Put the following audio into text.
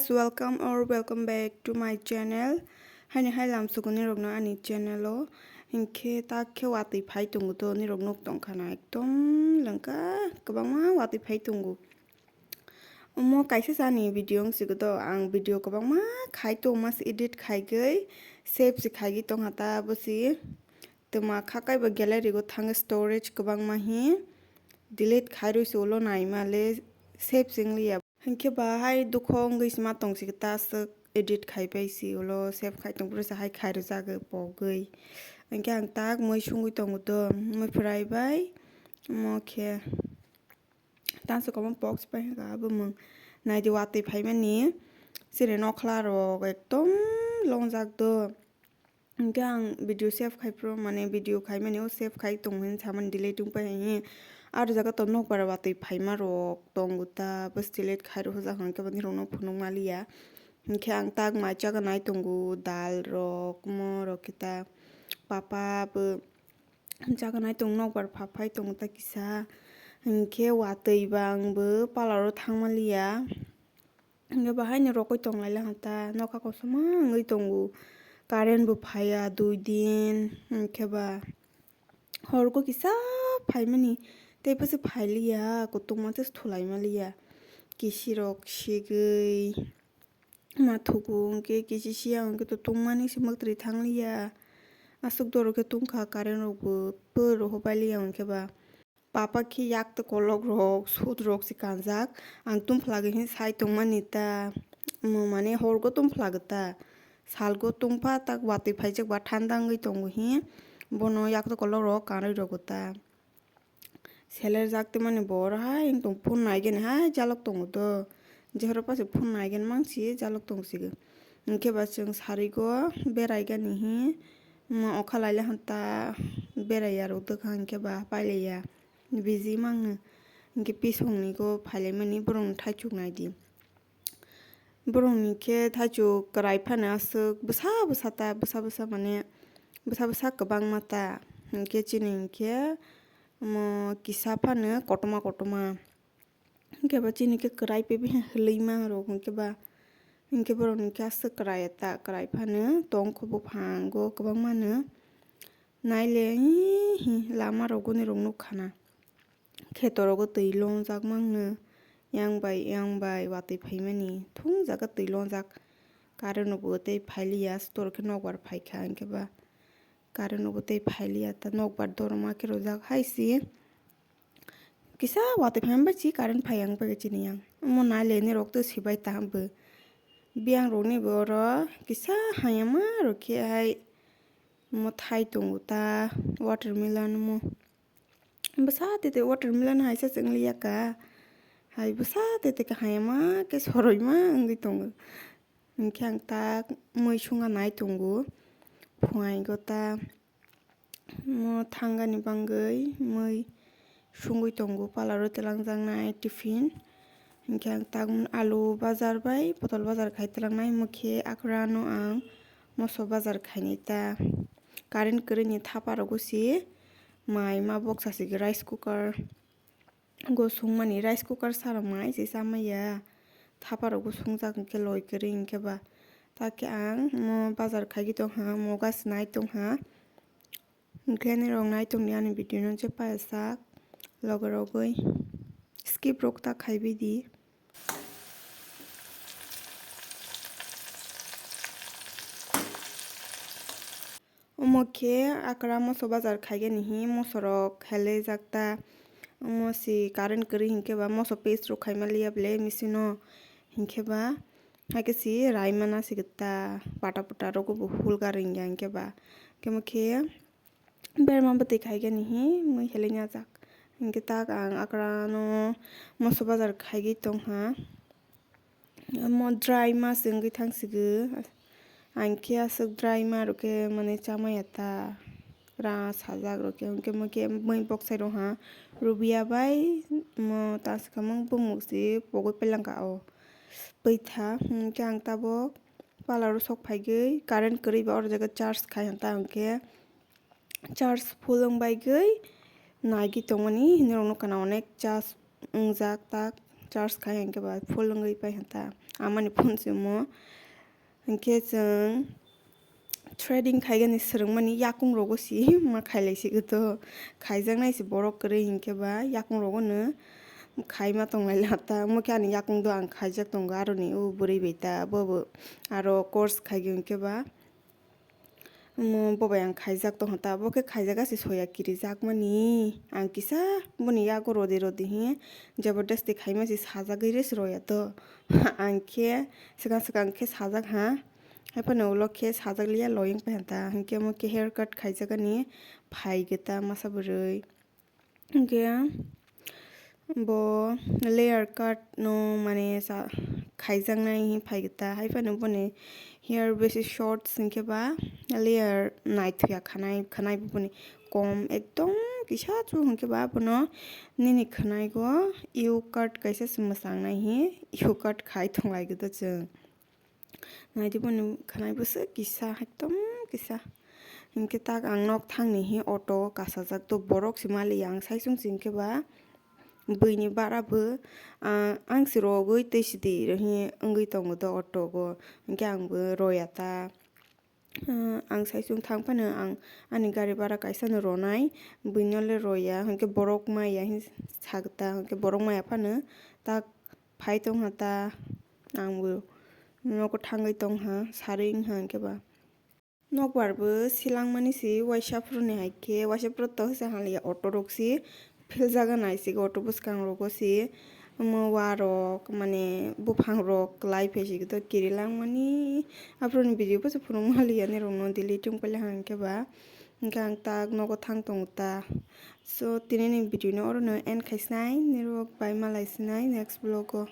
guys, welcome back to my channel. Hai lam suguni rogno ani channel o. Hinke ta ke wati phai tungu to ni rognok tong khana ekdom langka kabangma wati phai tungu. Mo kaisa sani video sigo to ang video kabangma khai to mas edit khai gei save si khai gi tong hata bosi. Tuma khakai ba gallery go thang storage kabangma hi delete khai roi solo nai male save singli Hinke bahai dukhong gis ma tong si ta edit khai pai si ulo save khai tong pro sa hai khai ro jaga po gei hinke ang tak moi sungui tong to moi fry bai mo khe tan so kom box pai ga bu mung nai di wate phai mani sire no khla ro ekdom long jak do hinke ang video save khai pro mane video khai mani o save khai tong hin saman delete tung pai hi আর জায়গা তো knock বারা বাতই Faima rock টঙ্গুতা বাস delete খাইরো হজা Han বানি রনো ফুনুং মালিয়া হিনকে আং তাক মাই জায়গা নাই টঙ্গু দাল rock মো রকিতা পাপা ব জায়গা নাই টং নক বার ফাফাই টঙ্গুতা কিসা হিনকে ওয়াতই বাং ব পালারো থাংমালিয়া হিনকে বাহাইনি রকই টংলাইলা হাতা নকা কসমা ngei টঙ্গু কারেন্ট ব ফায়া 2 দিন হিনকে বা হরগো কিসা ফাইমানি Tay pa sa phailiya kutung matas thulai maliya kisirok sigei mathukung ke kisisiya ke to tungmani simaktri thangliya asuk doro ke tungkha karen rogo puro hobaliya ke ba papa ki yak to kolog rok sud rok si kanjak ang tum phlage hin sai tungmani ta mo mane horgo tum phlagta salgo tungpa tak wati phaijak ba thandangei tongo hi bono yak to kolog rok kanai rogota Seller jakte mane bor hai tong phone naigen hai jalok tong to jehoro pase phone naigen mangsi jalok tong sig inke ba chung sari go berai ga ni hi ma okhalai hanta berai aro to khang ke ba paile ya busy mang inke pisong ni go phale mani borong thai chuk nai di borong ni ke thai chuk krai phana asuk basa mane basa kabang mata inke chini ke mo kisa phane kotoma ke ba chini ke krai pe bi hleima ro ke ba inke boro ni ka sa krai ta krai phane tong khobo phango kabang mane naile hi lama ro goni rong nuk khana khetoro go teilong jak mangne yang bai wate phaimani thung jaga teilong jak karon bo te phailiya store ke nokbar phaikha ke ba karon bo te phailiya ta nokbar dorma ke rojak haisi kisa wate phamba chi karon phayang pa chini yang mo na le ni rokto sibai tambe biang roni boro kisa hayama rokhe hai mo thai tungu ta watermelon mo basa te watermelon haisa chingliya ka hai basa te ka hayama ke soroima ngi tungu nkhang ta moi sunga nai tungu phwai gota mo thanga ni bangai moi sungui tongo palaro telangjang nai tiffin hinkhang tagun alu bazar bai potol bazar khai telangnai mukhe akrano ang moso bazar khaini ta current kre ni thapa rogo si mai ma box asi rice cooker go sungmani rice cooker sara mai si samaya thapa rogo sungjak ke loi kre ke ba take ang mo bazar khai tong ha mo gas nai tong ha Gleni rong nai tong ni ani video no je pa sak logorogoi skip rokta khaibi di Omokhe akra moso bazar khaige ni hi mosorok khele jakta mosi current kri hinke ba moso paste ro khaimaliya ble misino hinke ba hake si raimana sigta pata rogo hulgar ringya hinke ba kemokhe berma bate khaige ni hi moi helenya jak hinke tak ang akrano moso bazar khaigi tong ha mo dry ma singi thangsigu angke asuk dry ma roke mane chamayata ra sajak roke hinke moke moi boxai ro ha rubia bai mo taskamang bumuksi pogoi pelangka o peitha hinke ang tabok palaro sok phaigei current kri ba or jaga charge khai hanta angke charge fulong bai gei naigi tongmani hinrong no kana onek charge ungjak tak charge khai hangke ba fulong gei pai hanta amani phone mo hingke jeng threading khaigani srwngmani yakung rogo si ma khailaisi to khaijaknai si borok kwrwi hingke ba yakung rogo no khaima tonglai lata mokhe ani yakung do ang khaijak tongo aro ni burui bai ta bobo aro course khaigi hingke ba bobai ang khaijak tongha ta bo khe khaijak gasi soya kirijakmani ang kisa boni yago rodi rodi hiye jabardasti khaima si sajagui resi roya to ang khe swkang swkang khe sajak ha haifano ulo khe sajakliya loyang pahenta hingke mo khe hair cut khaijakani phaigeta masa bwrwi hingke bo layer cut no mane khaijaknai phaigeta haifano boni hair besi short hingke ba layer naithuya khanai boni kom ekdom kisa chu hingke ba bono nini khanai go u cut kaisa se mwsangnai hi u cut khai tonglai to chwng naidi boni khanai bwswk kisa ekdom kisa hingke tak ang nok thangni hi auto kasajak to borok si mali ang saisung si hingke ba buini bara bo ang si rogui tei si di hi wngui tongo to auto go hingke ang bo roya ta ang saisung thangphano ang ani gari bara kaisa no ronai buini ole roya hingke borok maya hi sagta hingke borok maya phano tak phai tongha ta ang bo nogo thangui tongha sarui wngha hingke ba nokbar bo silangmani si waisafru ni haikhe waisafru to se hanglia auto rok si philjaga naising auto bwskang rogo si warok mane buphang rok klai phaisi to kirilangmani abroni video poso phunuk maliya nirok no delete tongpaili hangke ba hingke ang tak nogo thang tongo ta so tini ni video no oro no end khaisnai nirok bai malai sinai next vlog o.